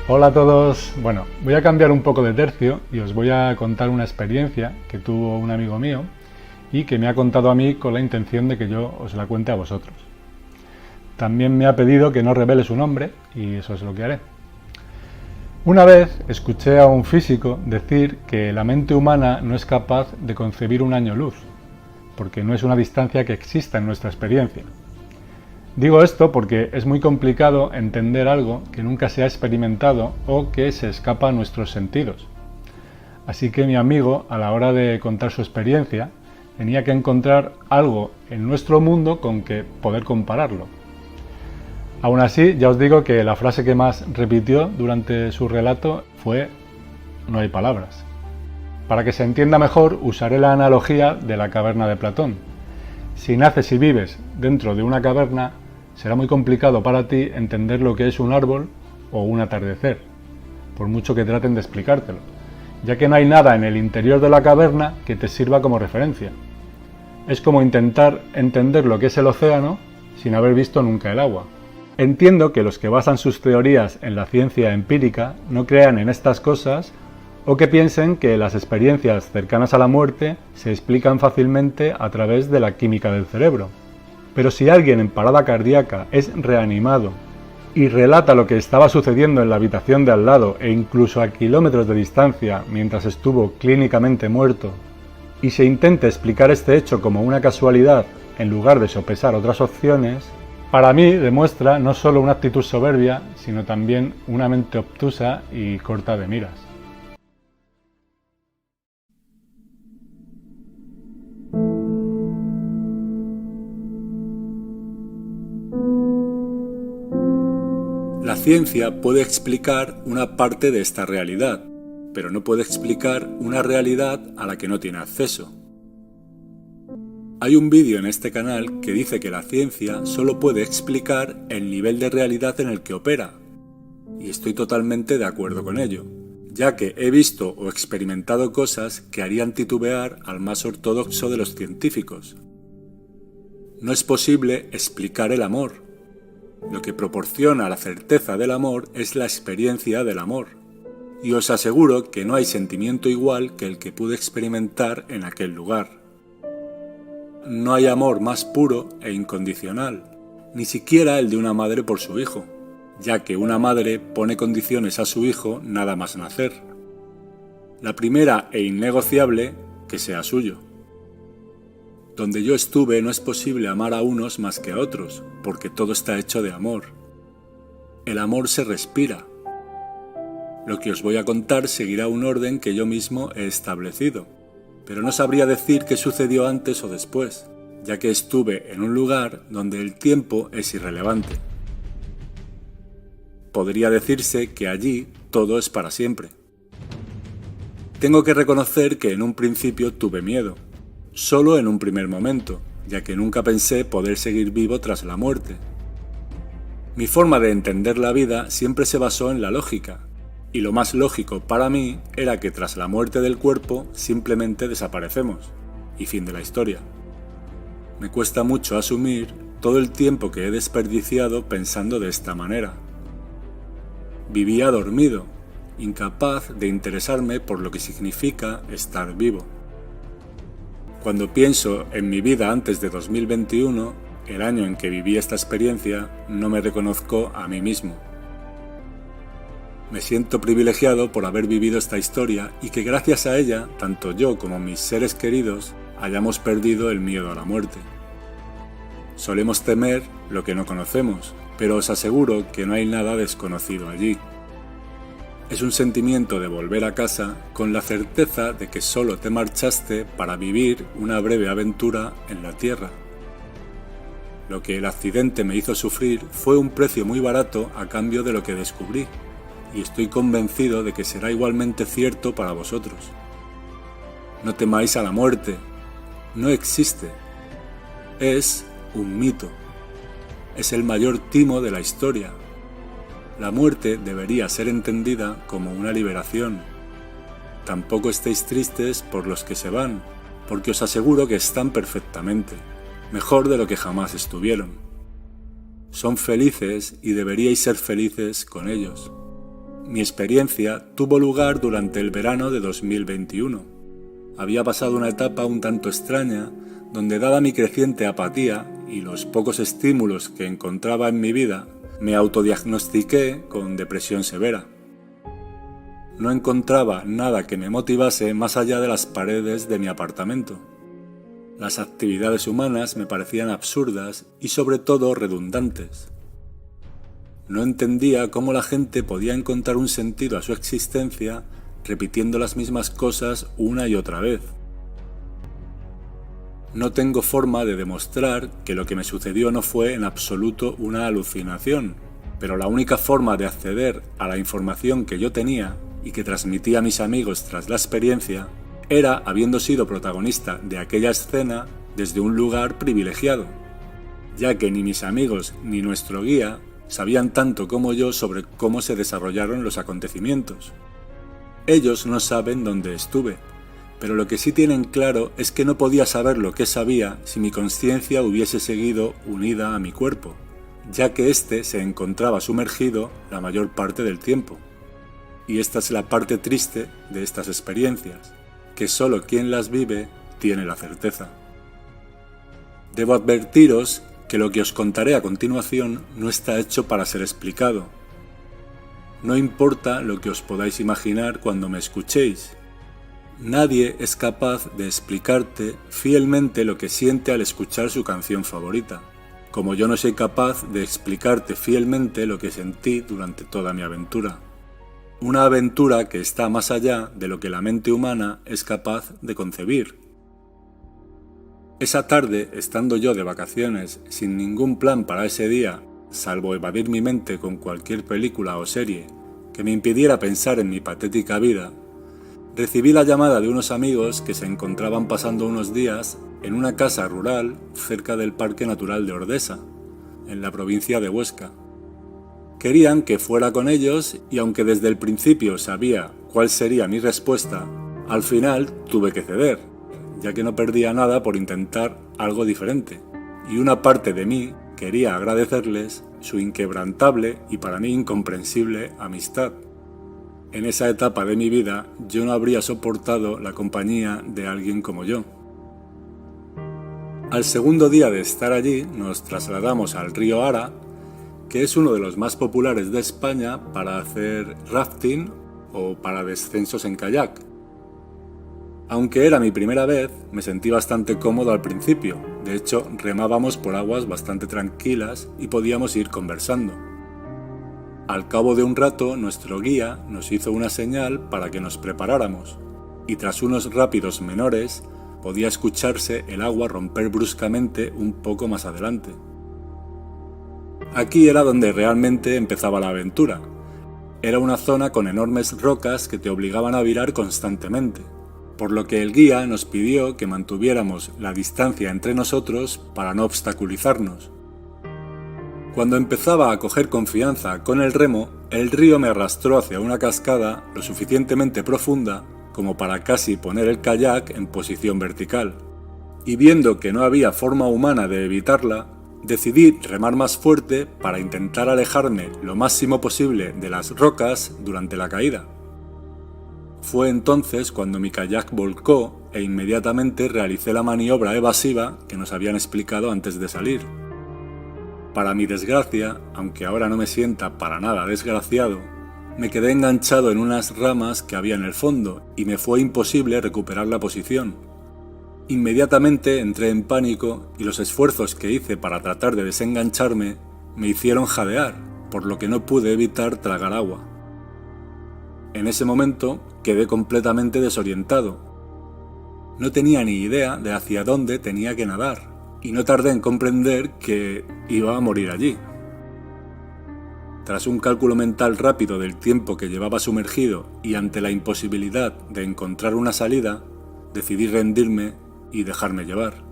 Hola a todos. Bueno, voy a cambiar un poco de tercio y os voy a contar una experiencia que tuvo un amigo mío y que me ha contado a mí con la intención de que yo os la cuente a vosotros. También me ha pedido que no revele su nombre y eso es lo que haré. Una vez escuché a un físico decir que la mente humana no es capaz de concebir un año luz, porque no es una distancia que exista en nuestra experiencia. Digo esto porque es muy complicado entender algo que nunca se ha experimentado o que se escapa a nuestros sentidos. Así que mi amigo, a la hora de contar su experiencia, tenía que encontrar algo en nuestro mundo con que poder compararlo. Aún así, ya os digo que la frase que más repitió durante su relato fue "no hay palabras". Para que se entienda mejor, usaré la analogía de la caverna de Platón. Si naces y vives dentro de una caverna, será muy complicado para ti entender lo que es un árbol o un atardecer, por mucho que traten de explicártelo, ya que no hay nada en el interior de la caverna que te sirva como referencia. Es como intentar entender lo que es el océano sin haber visto nunca el agua. Entiendo que los que basan sus teorías en la ciencia empírica no crean en estas cosas o que piensen que las experiencias cercanas a la muerte se explican fácilmente a través de la química del cerebro. Pero si alguien en parada cardíaca es reanimado y relata lo que estaba sucediendo en la habitación de al lado e incluso a kilómetros de distancia mientras estuvo clínicamente muerto, y se intenta explicar este hecho como una casualidad en lugar de sopesar otras opciones, para mí demuestra no solo una actitud soberbia, sino también una mente obtusa y corta de miras. La ciencia puede explicar una parte de esta realidad, pero no puede explicar una realidad a la que no tiene acceso. Hay un vídeo en este canal que dice que la ciencia solo puede explicar el nivel de realidad en el que opera, y estoy totalmente de acuerdo con ello, ya que he visto o experimentado cosas que harían titubear al más ortodoxo de los científicos. No es posible explicar el amor. Lo que proporciona la certeza del amor es la experiencia del amor, y os aseguro que no hay sentimiento igual que el que pude experimentar en aquel lugar. No hay amor más puro e incondicional, ni siquiera el de una madre por su hijo, ya que una madre pone condiciones a su hijo nada más nacer. La primera e innegociable, que sea suyo. Donde yo estuve no es posible amar a unos más que a otros, porque todo está hecho de amor. El amor se respira. Lo que os voy a contar seguirá un orden que yo mismo he establecido, pero no sabría decir qué sucedió antes o después, ya que estuve en un lugar donde el tiempo es irrelevante. Podría decirse que allí todo es para siempre. Tengo que reconocer que en un principio tuve miedo. Solo en un primer momento, ya que nunca pensé poder seguir vivo tras la muerte. Mi forma de entender la vida siempre se basó en la lógica, y lo más lógico para mí era que tras la muerte del cuerpo simplemente desaparecemos, y fin de la historia. Me cuesta mucho asumir todo el tiempo que he desperdiciado pensando de esta manera. Vivía dormido, incapaz de interesarme por lo que significa estar vivo. Cuando pienso en mi vida antes de 2021, el año en que viví esta experiencia, no me reconozco a mí mismo. Me siento privilegiado por haber vivido esta historia y que gracias a ella, tanto yo como mis seres queridos, hayamos perdido el miedo a la muerte. Solemos temer lo que no conocemos, pero os aseguro que no hay nada desconocido allí. Es un sentimiento de volver a casa con la certeza de que solo te marchaste para vivir una breve aventura en la tierra. Lo que el accidente me hizo sufrir fue un precio muy barato a cambio de lo que descubrí, y estoy convencido de que será igualmente cierto para vosotros. No temáis a la muerte, no existe. Es un mito. Es el mayor timo de la historia. La muerte debería ser entendida como una liberación. Tampoco estéis tristes por los que se van, porque os aseguro que están perfectamente, mejor de lo que jamás estuvieron. Son felices y deberíais ser felices con ellos. Mi experiencia tuvo lugar durante el verano de 2021. Había pasado una etapa un tanto extraña, donde dada mi creciente apatía y los pocos estímulos que encontraba en mi vida, me autodiagnostiqué con depresión severa. No encontraba nada que me motivase más allá de las paredes de mi apartamento. Las actividades humanas me parecían absurdas y sobre todo redundantes. No entendía cómo la gente podía encontrar un sentido a su existencia repitiendo las mismas cosas una y otra vez. No tengo forma de demostrar que lo que me sucedió no fue en absoluto una alucinación, pero la única forma de acceder a la información que yo tenía y que transmití a mis amigos tras la experiencia era habiendo sido protagonista de aquella escena desde un lugar privilegiado, ya que ni mis amigos ni nuestro guía sabían tanto como yo sobre cómo se desarrollaron los acontecimientos. Ellos no saben dónde estuve, pero lo que sí tienen claro es que no podía saber lo que sabía si mi conciencia hubiese seguido unida a mi cuerpo, ya que éste se encontraba sumergido la mayor parte del tiempo. Y esta es la parte triste de estas experiencias, que solo quien las vive tiene la certeza. Debo advertiros que lo que os contaré a continuación no está hecho para ser explicado. No importa lo que os podáis imaginar cuando me escuchéis. Nadie es capaz de explicarte fielmente lo que siente al escuchar su canción favorita, como yo no soy capaz de explicarte fielmente lo que sentí durante toda mi aventura. Una aventura que está más allá de lo que la mente humana es capaz de concebir. Esa tarde, estando yo de vacaciones, sin ningún plan para ese día, salvo evadir mi mente con cualquier película o serie que me impidiera pensar en mi patética vida, recibí la llamada de unos amigos que se encontraban pasando unos días en una casa rural cerca del Parque Natural de Ordesa, en la provincia de Huesca. Querían que fuera con ellos y aunque desde el principio sabía cuál sería mi respuesta, al final tuve que ceder, ya que no perdía nada por intentar algo diferente, y una parte de mí quería agradecerles su inquebrantable y para mí incomprensible amistad. En esa etapa de mi vida yo no habría soportado la compañía de alguien como yo. Al segundo día de estar allí nos trasladamos al río Ara, que es uno de los más populares de España para hacer rafting o para descensos en kayak. Aunque era mi primera vez, me sentí bastante cómodo al principio. De hecho, remábamos por aguas bastante tranquilas y podíamos ir conversando. Al cabo de un rato, nuestro guía nos hizo una señal para que nos preparáramos, y tras unos rápidos menores, podía escucharse el agua romper bruscamente un poco más adelante. Aquí era donde realmente empezaba la aventura. Era una zona con enormes rocas que te obligaban a virar constantemente, por lo que el guía nos pidió que mantuviéramos la distancia entre nosotros para no obstaculizarnos. Cuando empezaba a coger confianza con el remo, el río me arrastró hacia una cascada lo suficientemente profunda como para casi poner el kayak en posición vertical, y viendo que no había forma humana de evitarla, decidí remar más fuerte para intentar alejarme lo máximo posible de las rocas durante la caída. Fue entonces cuando mi kayak volcó e inmediatamente realicé la maniobra evasiva que nos habían explicado antes de salir. Para mi desgracia, aunque ahora no me sienta para nada desgraciado, me quedé enganchado en unas ramas que había en el fondo y me fue imposible recuperar la posición. Inmediatamente entré en pánico y los esfuerzos que hice para tratar de desengancharme me hicieron jadear, por lo que no pude evitar tragar agua. En ese momento quedé completamente desorientado. No tenía ni idea de hacia dónde tenía que nadar y no tardé en comprender que iba a morir allí. Tras un cálculo mental rápido del tiempo que llevaba sumergido y ante la imposibilidad de encontrar una salida, decidí rendirme y dejarme llevar.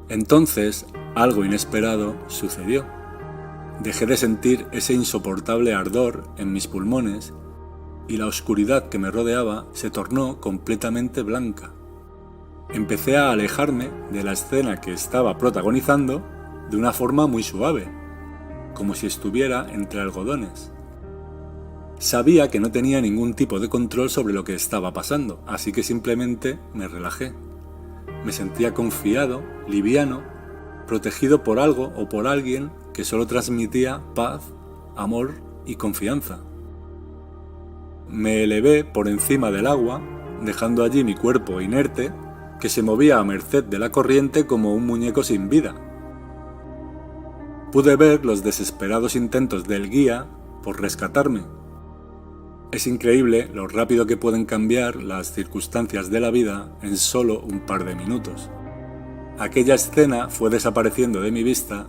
Entonces, algo inesperado sucedió. Dejé de sentir ese insoportable ardor en mis pulmones y la oscuridad que me rodeaba se tornó completamente blanca. Empecé a alejarme de la escena que estaba protagonizando de una forma muy suave, como si estuviera entre algodones. Sabía que no tenía ningún tipo de control sobre lo que estaba pasando, así que simplemente me relajé. Me sentía confiado, liviano, protegido por algo o por alguien que solo transmitía paz, amor y confianza. Me elevé por encima del agua, dejando allí mi cuerpo inerte, que se movía a merced de la corriente como un muñeco sin vida. Pude ver los desesperados intentos del guía por rescatarme. Es increíble lo rápido que pueden cambiar las circunstancias de la vida en solo un par de minutos. Aquella escena fue desapareciendo de mi vista,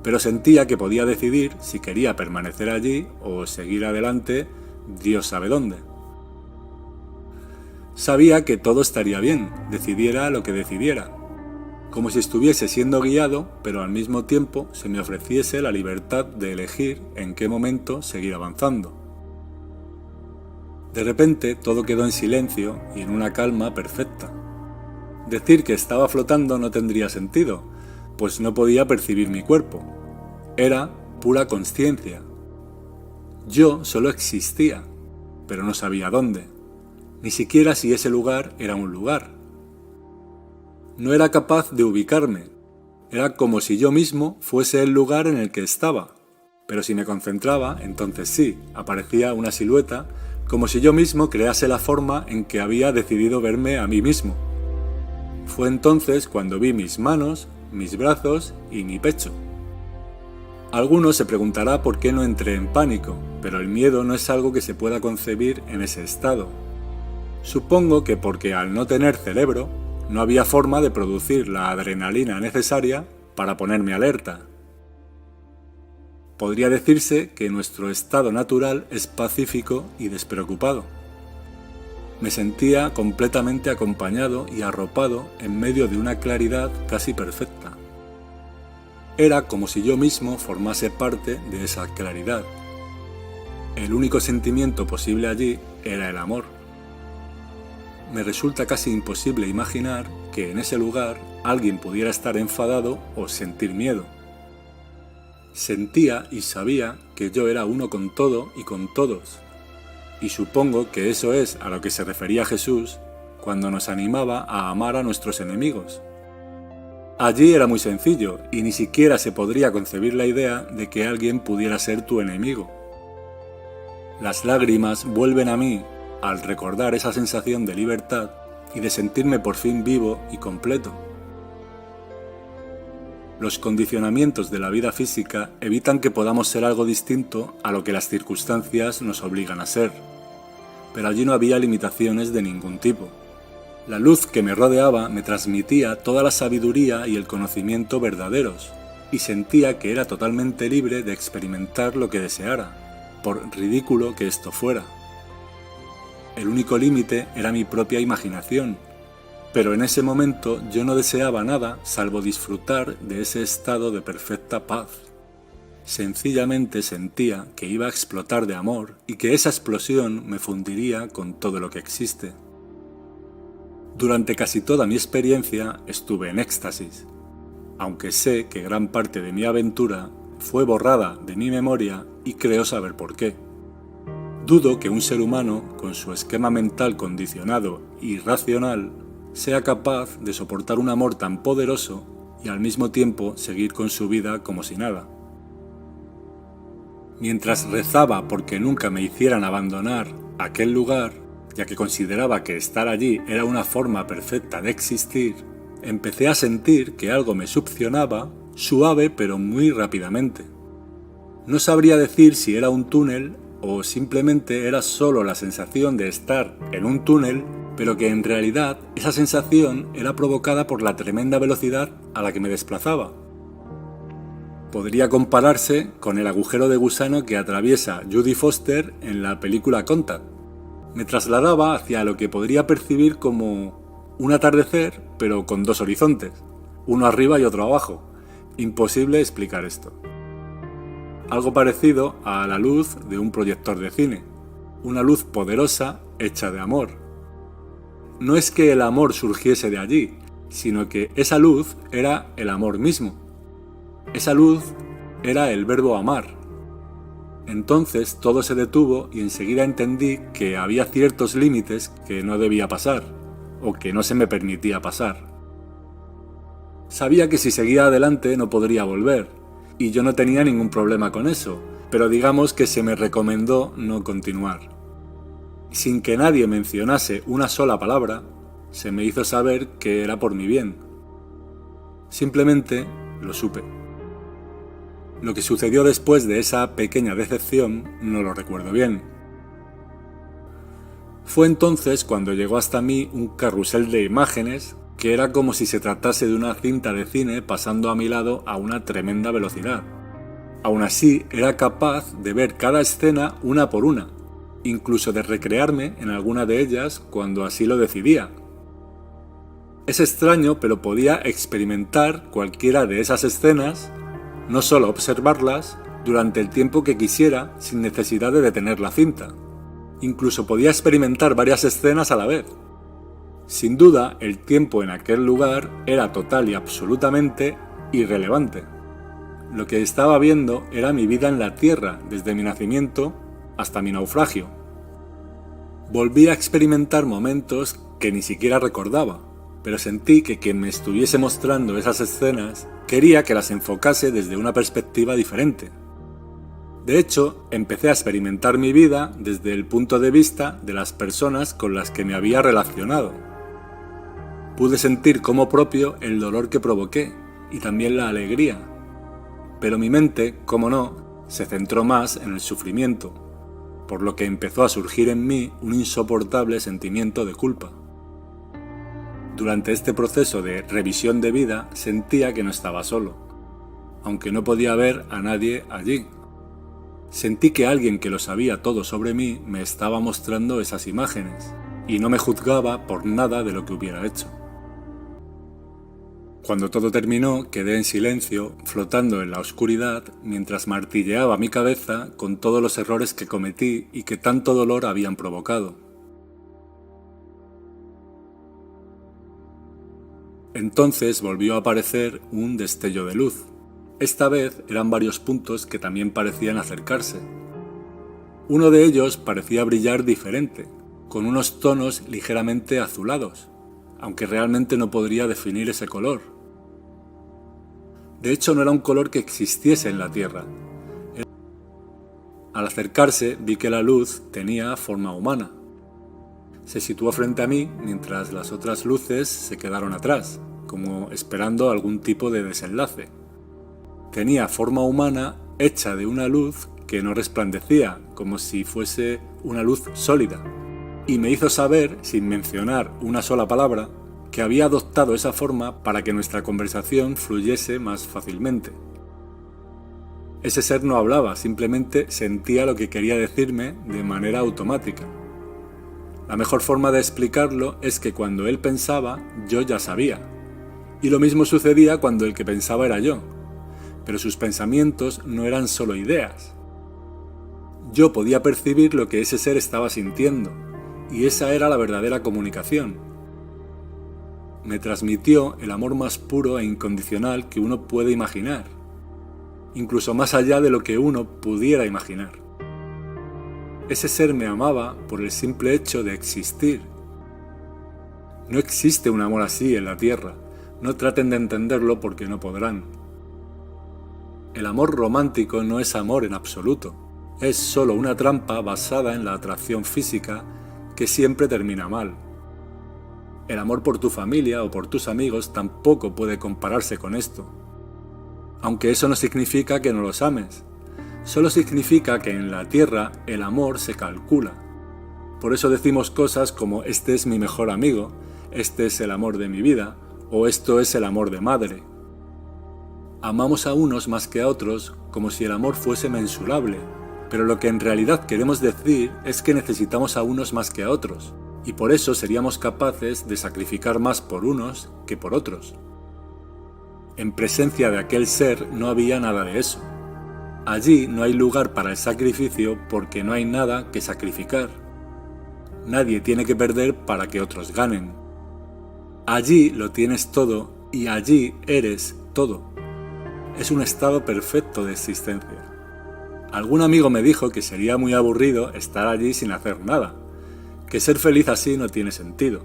pero sentía que podía decidir si quería permanecer allí o seguir adelante, Dios sabe dónde. Sabía que todo estaría bien, decidiera lo que decidiera, como si estuviese siendo guiado, pero al mismo tiempo se me ofreciese la libertad de elegir en qué momento seguir avanzando. De repente todo quedó en silencio y en una calma perfecta. Decir que estaba flotando no tendría sentido, pues no podía percibir mi cuerpo. Era pura consciencia. Yo solo existía, pero no sabía dónde, ni siquiera si ese lugar era un lugar. No era capaz de ubicarme, era como si yo mismo fuese el lugar en el que estaba, pero si me concentraba, entonces sí, aparecía una silueta, como si yo mismo crease la forma en que había decidido verme a mí mismo. Fue entonces cuando vi mis manos, mis brazos y mi pecho. Alguno se preguntará por qué no entré en pánico, pero el miedo no es algo que se pueda concebir en ese estado. Supongo que porque al no tener cerebro, no había forma de producir la adrenalina necesaria para ponerme alerta. Podría decirse que nuestro estado natural es pacífico y despreocupado. Me sentía completamente acompañado y arropado en medio de una claridad casi perfecta. Era como si yo mismo formase parte de esa claridad. El único sentimiento posible allí era el amor. Me resulta casi imposible imaginar que en ese lugar alguien pudiera estar enfadado o sentir miedo. Sentía y sabía que yo era uno con todo y con todos, y supongo que eso es a lo que se refería Jesús cuando nos animaba a amar a nuestros enemigos. Allí era muy sencillo y ni siquiera se podría concebir la idea de que alguien pudiera ser tu enemigo. Las lágrimas vuelven a mí al recordar esa sensación de libertad y de sentirme por fin vivo y completo. Los condicionamientos de la vida física evitan que podamos ser algo distinto a lo que las circunstancias nos obligan a ser, pero allí no había limitaciones de ningún tipo. La luz que me rodeaba me transmitía toda la sabiduría y el conocimiento verdaderos, y sentía que era totalmente libre de experimentar lo que deseara, por ridículo que esto fuera. El único límite era mi propia imaginación, pero en ese momento yo no deseaba nada salvo disfrutar de ese estado de perfecta paz. Sencillamente sentía que iba a explotar de amor y que esa explosión me fundiría con todo lo que existe. Durante casi toda mi experiencia estuve en éxtasis, aunque sé que gran parte de mi aventura fue borrada de mi memoria y creo saber por qué. Dudo que un ser humano, con su esquema mental condicionado y racional, sea capaz de soportar un amor tan poderoso y al mismo tiempo seguir con su vida como si nada. Mientras rezaba porque nunca me hicieran abandonar aquel lugar, ya que consideraba que estar allí era una forma perfecta de existir, empecé a sentir que algo me succionaba, suave pero muy rápidamente. No sabría decir si era un túnel o simplemente era solo la sensación de estar en un túnel, pero que en realidad esa sensación era provocada por la tremenda velocidad a la que me desplazaba. Podría compararse con el agujero de gusano que atraviesa Jodie Foster en la película Contact. Me trasladaba hacia lo que podría percibir como un atardecer, pero con dos horizontes, uno arriba y otro abajo. Imposible explicar esto. Algo parecido a la luz de un proyector de cine, una luz poderosa hecha de amor. No es que el amor surgiese de allí, sino que esa luz era el amor mismo. Esa luz era el verbo amar. Entonces todo se detuvo y enseguida entendí que había ciertos límites que no debía pasar, o que no se me permitía pasar. Sabía que si seguía adelante no podría volver, y yo no tenía ningún problema con eso, pero digamos que se me recomendó no continuar. Sin que nadie mencionase una sola palabra, se me hizo saber que era por mi bien. Simplemente lo supe. Lo que sucedió después de esa pequeña decepción no lo recuerdo bien. Fue entonces cuando llegó hasta mí un carrusel de imágenes que era como si se tratase de una cinta de cine pasando a mi lado a una tremenda velocidad. Aún así, era capaz de ver cada escena una por una, incluso de recrearme en alguna de ellas cuando así lo decidía. Es extraño, pero podía experimentar cualquiera de esas escenas, no solo observarlas, durante el tiempo que quisiera sin necesidad de detener la cinta. Incluso podía experimentar varias escenas a la vez. Sin duda, el tiempo en aquel lugar era total y absolutamente irrelevante. Lo que estaba viendo era mi vida en la Tierra, desde mi nacimiento hasta mi naufragio. Volví a experimentar momentos que ni siquiera recordaba, pero sentí que quien me estuviese mostrando esas escenas quería que las enfocase desde una perspectiva diferente. De hecho, empecé a experimentar mi vida desde el punto de vista de las personas con las que me había relacionado. Pude sentir como propio el dolor que provoqué y también la alegría, pero mi mente, como no, se centró más en el sufrimiento, por lo que empezó a surgir en mí un insoportable sentimiento de culpa. Durante este proceso de revisión de vida sentía que no estaba solo, aunque no podía ver a nadie allí. Sentí que alguien que lo sabía todo sobre mí me estaba mostrando esas imágenes y no me juzgaba por nada de lo que hubiera hecho. Cuando todo terminó, quedé en silencio, flotando en la oscuridad, mientras martilleaba mi cabeza con todos los errores que cometí y que tanto dolor habían provocado. Entonces volvió a aparecer un destello de luz. Esta vez eran varios puntos que también parecían acercarse. Uno de ellos parecía brillar diferente, con unos tonos ligeramente azulados, aunque realmente no podría definir ese color. De hecho, no era un color que existiese en la Tierra. Al acercarse, vi que la luz tenía forma humana. Se situó frente a mí mientras las otras luces se quedaron atrás, como esperando algún tipo de desenlace. Tenía forma humana hecha de una luz que no resplandecía, como si fuese una luz sólida, y me hizo saber, sin mencionar una sola palabra, que había adoptado esa forma para que nuestra conversación fluyese más fácilmente. Ese ser no hablaba, simplemente sentía lo que quería decirme de manera automática. La mejor forma de explicarlo es que cuando él pensaba, yo ya sabía. Y lo mismo sucedía cuando el que pensaba era yo. Pero sus pensamientos no eran solo ideas. Yo podía percibir lo que ese ser estaba sintiendo, y esa era la verdadera comunicación. Me transmitió el amor más puro e incondicional que uno puede imaginar, incluso más allá de lo que uno pudiera imaginar. Ese ser me amaba por el simple hecho de existir. No existe un amor así en la Tierra, no traten de entenderlo porque no podrán. El amor romántico no es amor en absoluto, es solo una trampa basada en la atracción física que siempre termina mal. El amor por tu familia o por tus amigos tampoco puede compararse con esto. Aunque eso no significa que no los ames. Solo significa que en la Tierra el amor se calcula. Por eso decimos cosas como este es mi mejor amigo, este es el amor de mi vida, o esto es el amor de madre. Amamos a unos más que a otros como si el amor fuese mensurable, pero lo que en realidad queremos decir es que necesitamos a unos más que a otros, y por eso seríamos capaces de sacrificar más por unos que por otros. En presencia de aquel ser no había nada de eso. Allí no hay lugar para el sacrificio porque no hay nada que sacrificar. Nadie tiene que perder para que otros ganen. Allí lo tienes todo y allí eres todo. Es un estado perfecto de existencia. Algún amigo me dijo que sería muy aburrido estar allí sin hacer nada, que ser feliz así no tiene sentido.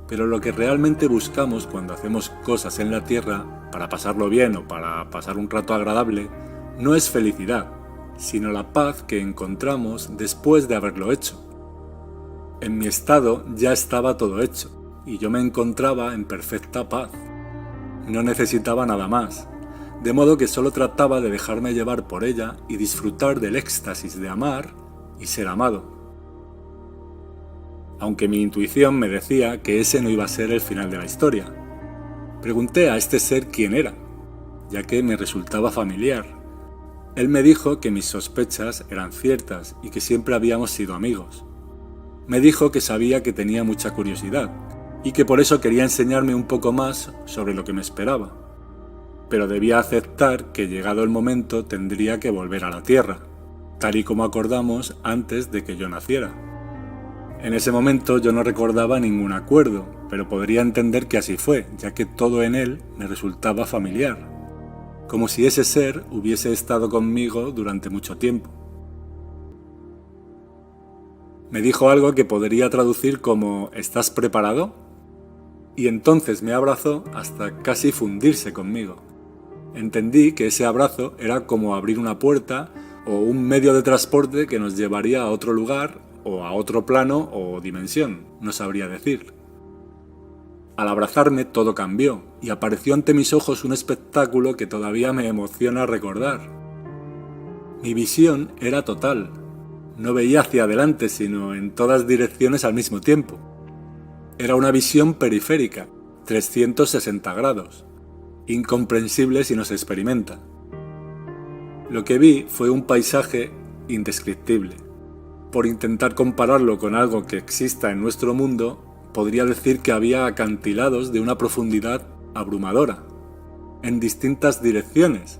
Pero lo que realmente buscamos cuando hacemos cosas en la tierra, para pasarlo bien o para pasar un rato agradable, no es felicidad, sino la paz que encontramos después de haberlo hecho. En mi estado ya estaba todo hecho, y yo me encontraba en perfecta paz. No necesitaba nada más, de modo que solo trataba de dejarme llevar por ella y disfrutar del éxtasis de amar y ser amado. Aunque mi intuición me decía que ese no iba a ser el final de la historia. Pregunté a este ser quién era, ya que me resultaba familiar. Él me dijo que mis sospechas eran ciertas y que siempre habíamos sido amigos. Me dijo que sabía que tenía mucha curiosidad y que por eso quería enseñarme un poco más sobre lo que me esperaba. Pero debía aceptar que llegado el momento tendría que volver a la Tierra, tal y como acordamos antes de que yo naciera. En ese momento yo no recordaba ningún acuerdo, pero podría entender que así fue, ya que todo en él me resultaba familiar, como si ese ser hubiese estado conmigo durante mucho tiempo. Me dijo algo que podría traducir como ¿estás preparado? Y entonces me abrazó hasta casi fundirse conmigo. Entendí que ese abrazo era como abrir una puerta o un medio de transporte que nos llevaría a otro lugar o a otro plano o dimensión, no sabría decir. Al abrazarme todo cambió y apareció ante mis ojos un espectáculo que todavía me emociona recordar. Mi visión era total, no veía hacia adelante sino en todas direcciones al mismo tiempo. Era una visión periférica, 360 grados, incomprensible si no se experimenta. Lo que vi fue un paisaje indescriptible. Por intentar compararlo con algo que exista en nuestro mundo, podría decir que había acantilados de una profundidad abrumadora, en distintas direcciones.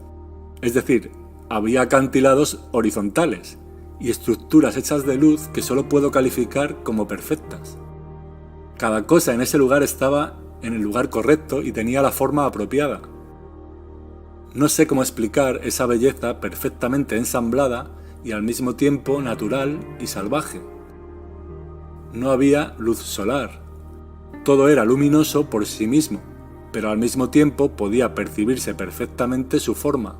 Es decir, había acantilados horizontales y estructuras hechas de luz que solo puedo calificar como perfectas. Cada cosa en ese lugar estaba en el lugar correcto y tenía la forma apropiada. No sé cómo explicar esa belleza perfectamente ensamblada y al mismo tiempo natural y salvaje. No había luz solar. Todo era luminoso por sí mismo, pero al mismo tiempo podía percibirse perfectamente su forma.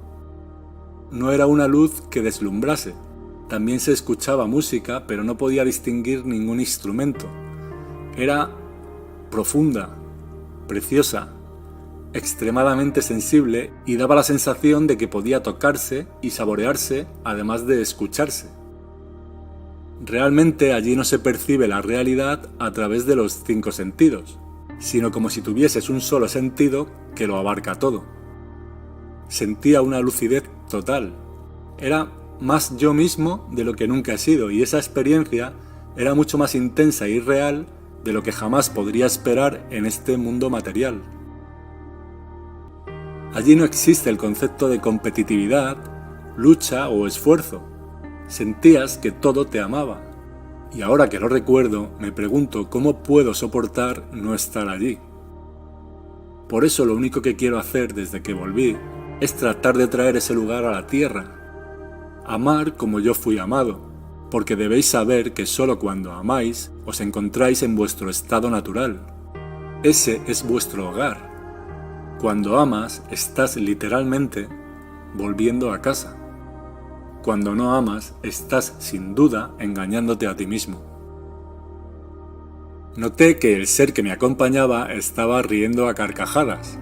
No era una luz que deslumbrase. También se escuchaba música, pero no podía distinguir ningún instrumento. Era profunda, preciosa, extremadamente sensible y daba la sensación de que podía tocarse y saborearse, además de escucharse. Realmente allí no se percibe la realidad a través de los 5 sentidos, sino como si tuvieses un solo sentido que lo abarca todo. Sentía una lucidez total. Era más yo mismo de lo que nunca he sido y esa experiencia era mucho más intensa y real de lo que jamás podría esperar en este mundo material. Allí no existe el concepto de competitividad, lucha o esfuerzo. Sentías que todo te amaba. Y ahora que lo recuerdo, me pregunto cómo puedo soportar no estar allí. Por eso lo único que quiero hacer desde que volví es tratar de traer ese lugar a la tierra. Amar como yo fui amado, porque debéis saber que solo cuando amáis os encontráis en vuestro estado natural. Ese es vuestro hogar. Cuando amas, estás literalmente volviendo a casa. Cuando no amas, estás sin duda engañándote a ti mismo. Noté que el ser que me acompañaba estaba riendo a carcajadas.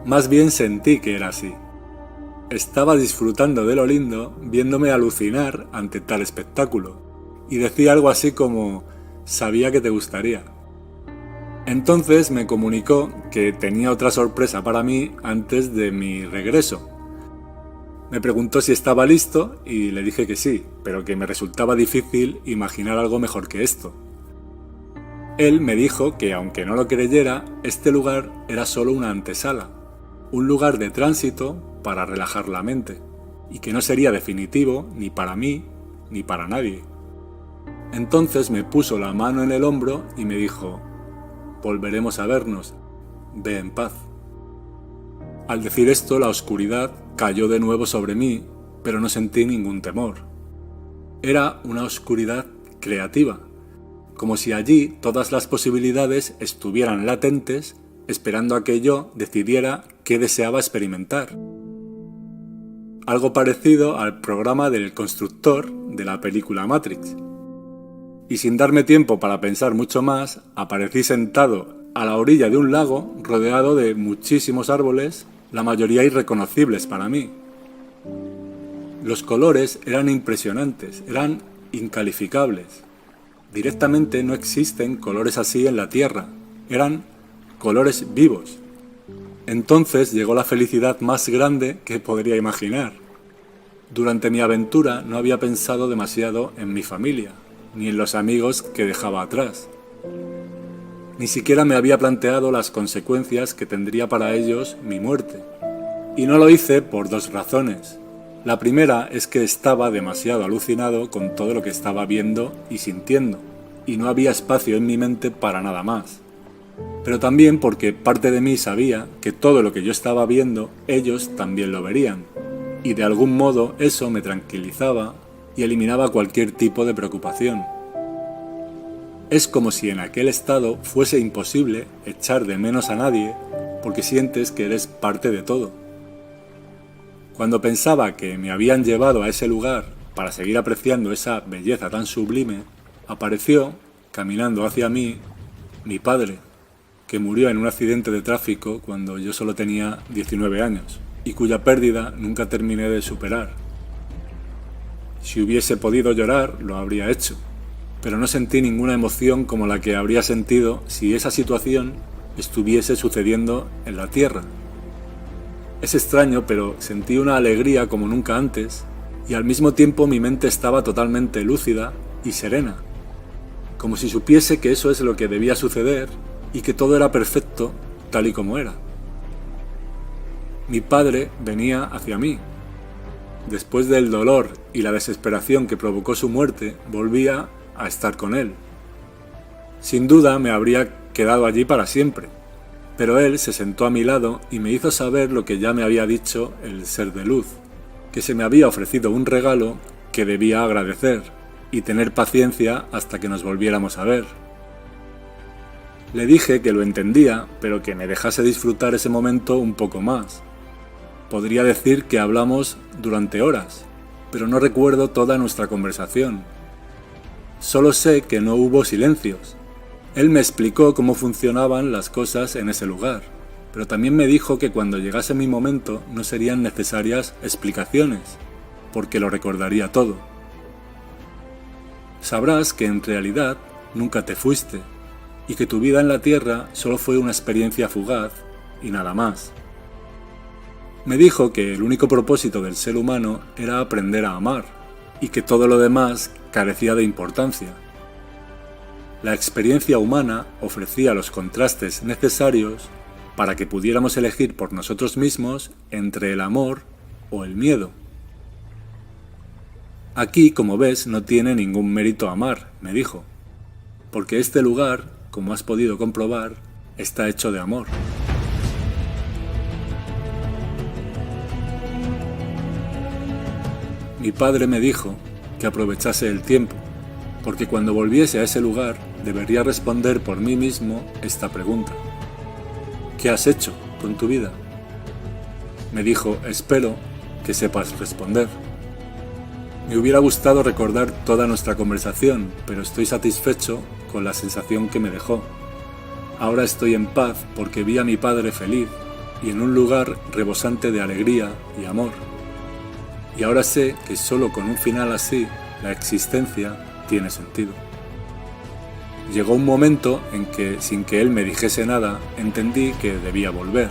Más bien sentí que era así. Estaba disfrutando de lo lindo, viéndome alucinar ante tal espectáculo, y decía algo así como: sabía que te gustaría. Entonces me comunicó que tenía otra sorpresa para mí antes de mi regreso. Me preguntó si estaba listo y le dije que sí, pero que me resultaba difícil imaginar algo mejor que esto. Él me dijo que, aunque no lo creyera, este lugar era solo una antesala, un lugar de tránsito para relajar la mente, y que no sería definitivo ni para mí ni para nadie. Entonces me puso la mano en el hombro y me dijo: volveremos a vernos, ve en paz. Al decir esto, la oscuridad cayó de nuevo sobre mí pero no sentí ningún temor. Era una oscuridad creativa, como si allí todas las posibilidades estuvieran latentes, esperando a que yo decidiera qué deseaba experimentar. Algo parecido al programa del constructor de la película Matrix. Y sin darme tiempo para pensar mucho más, aparecí sentado a la orilla de un lago rodeado de muchísimos árboles, la mayoría irreconocibles para mí. Los colores eran impresionantes, eran incalificables. Directamente no existen colores así en la Tierra, eran colores vivos. Entonces llegó la felicidad más grande que podría imaginar. Durante mi aventura no había pensado demasiado en mi familia, ni en los amigos que dejaba atrás. Ni siquiera me había planteado las consecuencias que tendría para ellos mi muerte. Y no lo hice por dos razones. La primera es que estaba demasiado alucinado con todo lo que estaba viendo y sintiendo, y no había espacio en mi mente para nada más. Pero también porque parte de mí sabía que todo lo que yo estaba viendo, ellos también lo verían, y de algún modo eso me tranquilizaba y eliminaba cualquier tipo de preocupación. Es como si en aquel estado fuese imposible echar de menos a nadie porque sientes que eres parte de todo. Cuando pensaba que me habían llevado a ese lugar para seguir apreciando esa belleza tan sublime, apareció, caminando hacia mí, mi padre, que murió en un accidente de tráfico cuando yo solo tenía 19 años, y cuya pérdida nunca terminé de superar. Si hubiese podido llorar, lo habría hecho, pero no sentí ninguna emoción como la que habría sentido si esa situación estuviese sucediendo en la Tierra. Es extraño, pero sentí una alegría como nunca antes, y al mismo tiempo mi mente estaba totalmente lúcida y serena, como si supiese que eso es lo que debía suceder y que todo era perfecto tal y como era. Mi padre venía hacia mí. Después del dolor y la desesperación que provocó su muerte, volvía a estar con él. Sin duda me habría quedado allí para siempre, pero él se sentó a mi lado y me hizo saber lo que ya me había dicho el ser de luz, que se me había ofrecido un regalo que debía agradecer y tener paciencia hasta que nos volviéramos a ver. Le dije que lo entendía, pero que me dejase disfrutar ese momento un poco más. Podría decir que hablamos durante horas, pero no recuerdo toda nuestra conversación. Solo sé que no hubo silencios. Él me explicó cómo funcionaban las cosas en ese lugar, pero también me dijo que cuando llegase mi momento no serían necesarias explicaciones, porque lo recordaría todo. Sabrás que en realidad nunca te fuiste, y que tu vida en la Tierra solo fue una experiencia fugaz y nada más. Me dijo que el único propósito del ser humano era aprender a amar, y que todo lo demás carecía de importancia. La experiencia humana ofrecía los contrastes necesarios para que pudiéramos elegir por nosotros mismos entre el amor o el miedo. Aquí, como ves, no tiene ningún mérito amar, me dijo, porque este lugar, como has podido comprobar, está hecho de amor. Mi padre me dijo que aprovechase el tiempo, porque cuando volviese a ese lugar debería responder por mí mismo esta pregunta. ¿Qué has hecho con tu vida? Me dijo, espero que sepas responder. Me hubiera gustado recordar toda nuestra conversación, pero estoy satisfecho con la sensación que me dejó. Ahora estoy en paz porque vi a mi padre feliz y en un lugar rebosante de alegría y amor. Y ahora sé que solo con un final así, la existencia tiene sentido. Llegó un momento en que, sin que él me dijese nada, entendí que debía volver.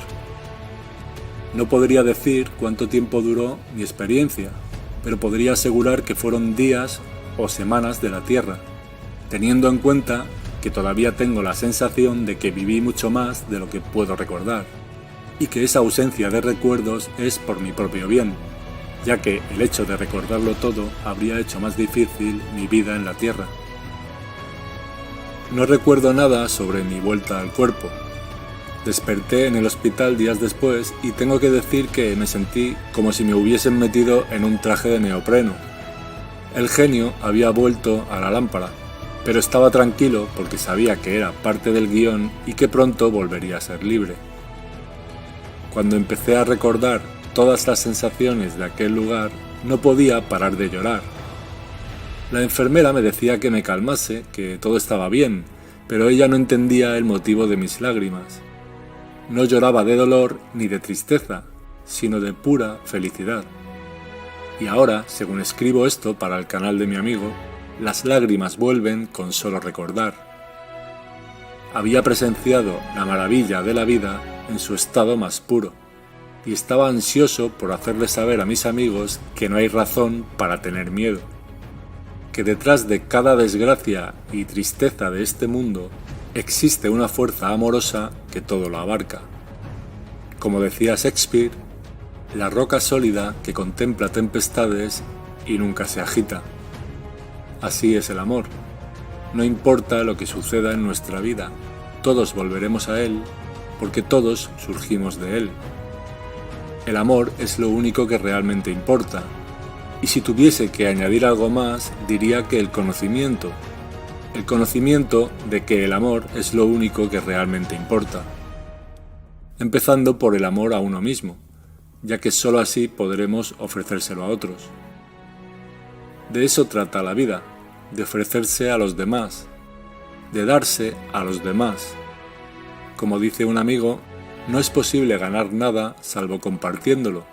No podría decir cuánto tiempo duró mi experiencia, pero podría asegurar que fueron días o semanas de la Tierra, teniendo en cuenta que todavía tengo la sensación de que viví mucho más de lo que puedo recordar, y que esa ausencia de recuerdos es por mi propio bien, ya que el hecho de recordarlo todo habría hecho más difícil mi vida en la Tierra. No recuerdo nada sobre mi vuelta al cuerpo. Desperté en el hospital días después y tengo que decir que me sentí como si me hubiesen metido en un traje de neopreno. El genio había vuelto a la lámpara, pero estaba tranquilo porque sabía que era parte del guión y que pronto volvería a ser libre. Cuando empecé a recordar todas las sensaciones de aquel lugar, no podía parar de llorar. La enfermera me decía que me calmase, que todo estaba bien, pero ella no entendía el motivo de mis lágrimas. No lloraba de dolor ni de tristeza, sino de pura felicidad. Y ahora, según escribo esto para el canal de mi amigo, las lágrimas vuelven con solo recordar. Había presenciado la maravilla de la vida en su estado más puro, y estaba ansioso por hacerle saber a mis amigos que no hay razón para tener miedo, que detrás de cada desgracia y tristeza de este mundo existe una fuerza amorosa que todo lo abarca. Como decía Shakespeare, la roca sólida que contempla tempestades y nunca se agita. Así es el amor. No importa lo que suceda en nuestra vida, todos volveremos a él porque todos surgimos de él. El amor es lo único que realmente importa. Y si tuviese que añadir algo más, diría que el conocimiento de que el amor es lo único que realmente importa. Empezando por el amor a uno mismo, ya que sólo así podremos ofrecérselo a otros. De eso trata la vida, de ofrecerse a los demás, de darse a los demás. Como dice un amigo, no es posible ganar nada salvo compartiéndolo,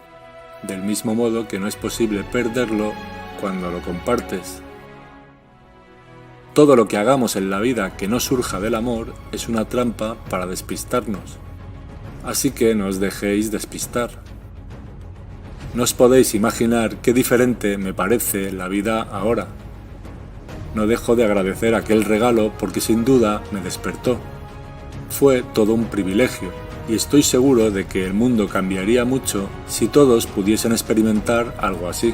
del mismo modo que no es posible perderlo cuando lo compartes. Todo lo que hagamos en la vida que no surja del amor es una trampa para despistarnos. Así que no os dejéis despistar. No os podéis imaginar qué diferente me parece la vida ahora. No dejo de agradecer aquel regalo porque sin duda me despertó. Fue todo un privilegio y estoy seguro de que el mundo cambiaría mucho si todos pudiesen experimentar algo así.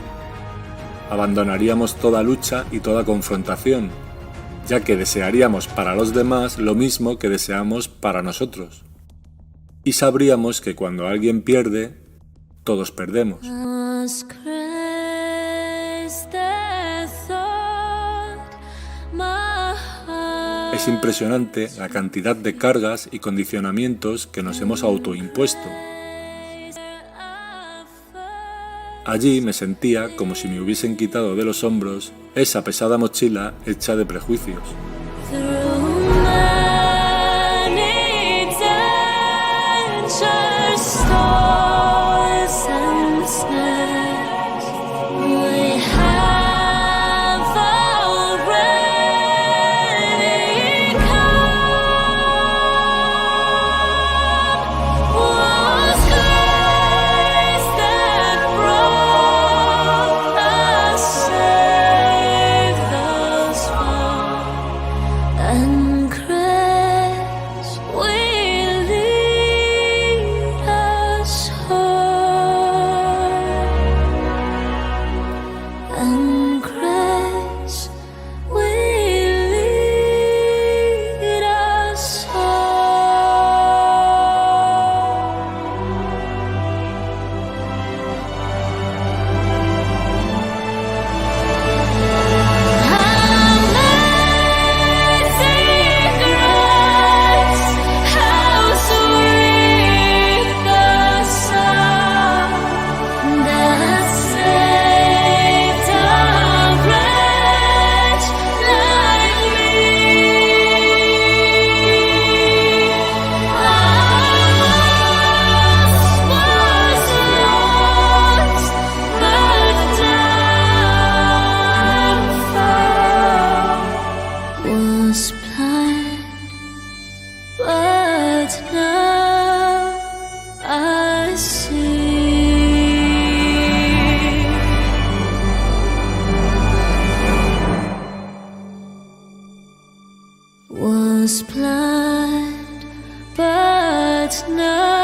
Abandonaríamos toda lucha y toda confrontación, ya que desearíamos para los demás lo mismo que deseamos para nosotros. Y sabríamos que cuando alguien pierde, todos perdemos. Es impresionante la cantidad de cargas y condicionamientos que nos hemos autoimpuesto. Allí me sentía como si me hubiesen quitado de los hombros esa pesada mochila hecha de prejuicios. Was blind, but now